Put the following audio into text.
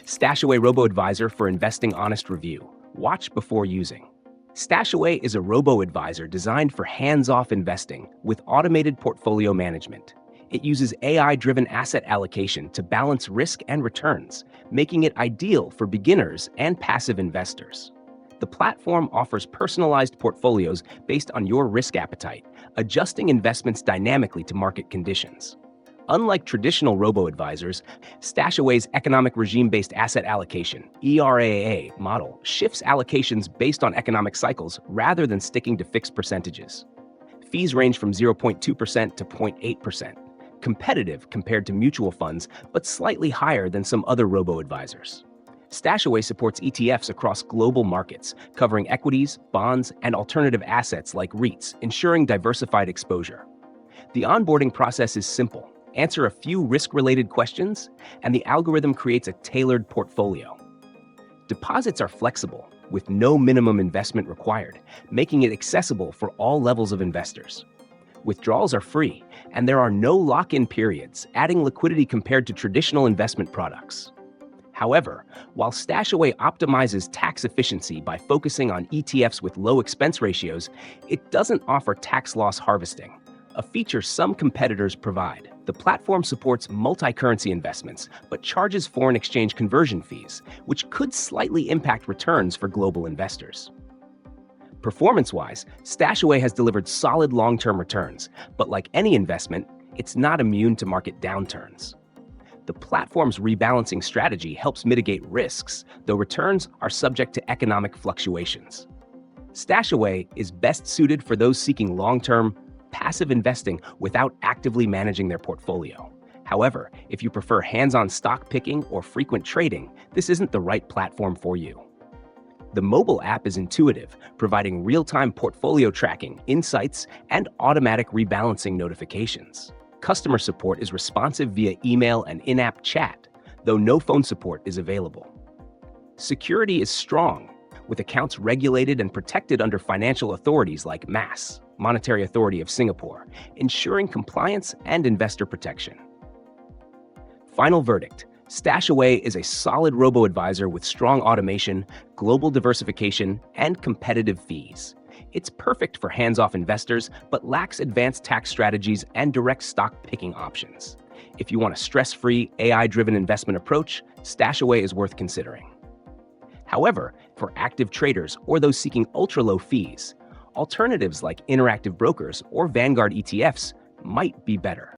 StashAway Robo-advisor for investing honest review. Watch before using. StashAway is a robo-advisor designed for hands-off investing with automated portfolio management. It uses AI-driven asset allocation to balance risk and returns, making it ideal for beginners and passive investors. The platform offers personalized portfolios based on your risk appetite, adjusting investments dynamically to market conditions. Unlike traditional robo-advisors, StashAway's economic regime-based asset allocation (ERAA) model shifts allocations based on economic cycles rather than sticking to fixed percentages. Fees range from 0.2% to 0.8%, competitive compared to mutual funds, but slightly higher than some other robo-advisors. StashAway supports ETFs across global markets, covering equities, bonds, and alternative assets like REITs, ensuring diversified exposure. The onboarding process is simple. Answer a few risk-related questions, and the algorithm creates a tailored portfolio. Deposits are flexible, with no minimum investment required, making it accessible for all levels of investors. Withdrawals are free, and there are no lock-in periods, adding liquidity compared to traditional investment products. However, while StashAway optimizes tax efficiency by focusing on ETFs with low expense ratios, it doesn't offer tax loss harvesting, a feature some competitors provide. The platform supports multi-currency investments, but charges foreign exchange conversion fees, which could slightly impact returns for global investors. Performance-wise, StashAway has delivered solid long-term returns, but like any investment, it's not immune to market downturns. The platform's rebalancing strategy helps mitigate risks, though returns are subject to economic fluctuations. StashAway is best suited for those seeking long-term, passive investing without actively managing their portfolio. However, if you prefer hands-on stock picking or frequent trading, this isn't the right platform for you. The mobile app is intuitive, providing real-time portfolio tracking, insights, and automatic rebalancing notifications. Customer support is responsive via email and in-app chat, though no phone support is available. Security is strong, with accounts regulated and protected under financial authorities like MAS, Monetary Authority of Singapore, ensuring compliance and investor protection. Final verdict: StashAway is a solid robo-advisor with strong automation, global diversification, and competitive fees. It's perfect for hands-off investors, but lacks advanced tax strategies and direct stock picking options. If you want a stress-free, AI-driven investment approach, StashAway is worth considering. However, for active traders or those seeking ultra-low fees, alternatives like interactive brokers or Vanguard ETFs might be better.